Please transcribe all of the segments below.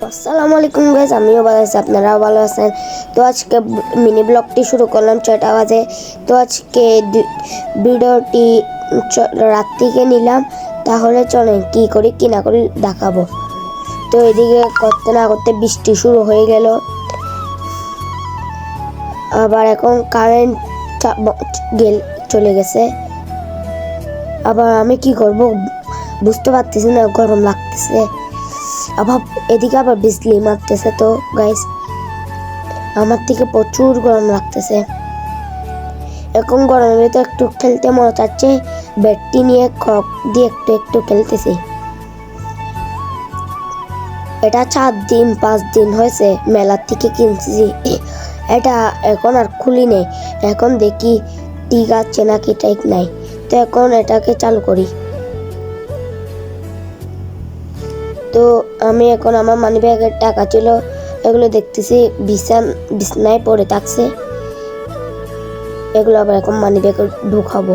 আসসালামু আলাইকুম গাইস, আমিও ভালো আছি, আপনারাও ভালো আছেন। তো আজকে মিনি ব্লগটি শুরু করলাম 6টা বাজে। তো আজকে ভিডিওটি রাত থেকে নিলাম, তাহলে চলেন কি করি কি না করি দেখাবো। তো এদিকে করতে না করতে বৃষ্টি শুরু হয়ে গেল, আবার এখন কারেন্ট চলে গেছে। আবার আমি কি করব বুঝতে পারতেছি না, গরম লাগতেছে। আবার এদিকে আবার বিজলি মারতেছে। তো গাইস আমার থেকে প্রচুর গরম লাগতেছে। এখন গরমের ভিতরে একটু খেলতে মনে চাচ্ছে, ব্যাটটি নিয়ে কক দিয়ে একটু একটু খেলতেছি। এটা 4-5 দিন হয়েছে মেলার থেকে কিনছি। এটা এখন আর খুলি নেই, এখন দেখি ঠিক আছে নাকি ঠিক নাই। তো এখন এটাকে চালু করি। তো আমি এখন আমার মানি ব্যাগের টাকা ছিল, এগুলো দেখতেছি বিছানায় পড়ে থাকছে। এগুলো আবার এখন মানি ব্যাগে ঢুকাবো।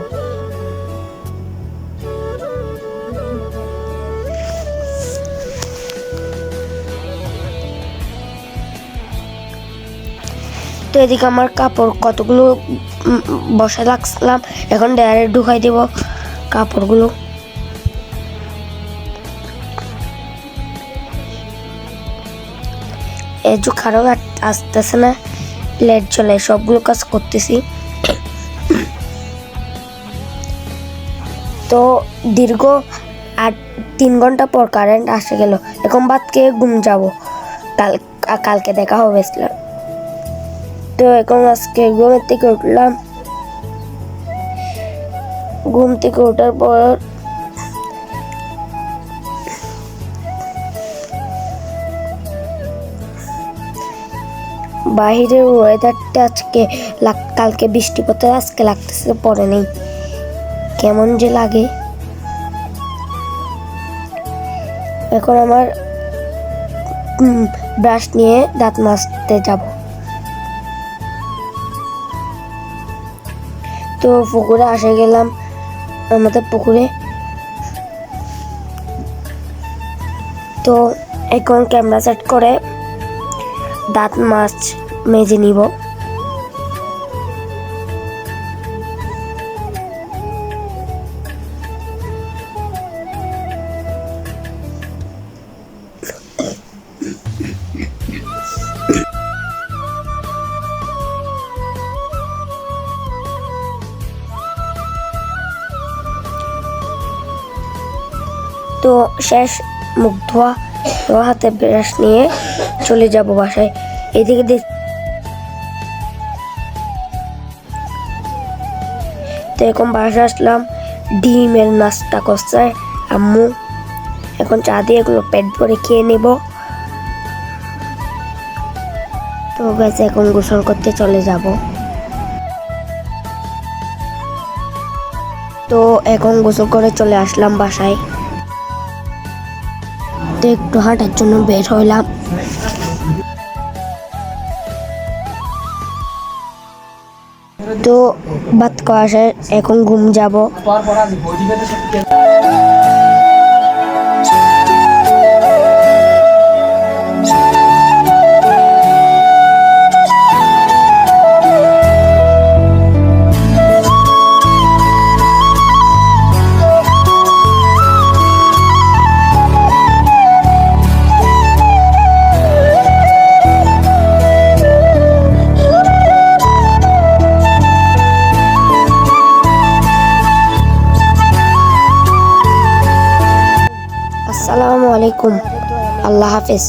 তো এদিকে আমার কাপড় কতগুলো বসে রাখলাম, এখন ডাইরেক্ট ঢুকাই দেব কাপড়গুলো। এই যে কারো আসতেছে না, লাইট জ্বলে সবগুলো কাজ করতেছি। তো দীর্ঘ 3 ঘন্টা পর কারেন্ট আসে গেল। এখন বাদ খেয়ে ঘুম যাব, কালকে দেখা হবে। তো এখন আজকে ঘুমের থেকে উঠলাম। ঘুম থেকে ওঠার পর বাহিরের ওয়েদারটা আজকে কালকে বৃষ্টি পড়তে, আজকে লাগতেছে পরে নেই, কেমন যে লাগে। এখন আমার ব্রাশ নিয়ে দাঁত মাজতে যাব। তো পুকুরে আসে গেলাম, আমাদের পুকুরে। তো এখন ক্যামেরা সেট করে দাঁত মেজে নিব। তো শেষ মুখ ধোয়া, হাতে ব্রাশ নিয়ে চলে যাব বাসায়। এদিকে তো এখন বাসায় আসলাম, ডিমের নাস্তা করছে আম্মু। এখন চা দিয়ে এগুলো পেট ভরে খেয়ে নেব। তো গেছে এখন গোসল করতে চলে যাব। তো এখন গোসল করে চলে আসলাম বাসায়। তো একটু হাঁটার জন্য বের হইলাম। তো ভাত খাওয়া শেষ, এখন ঘুম যাব। আসসালামু আলাইকুম, আল্লাহ হাফেজ।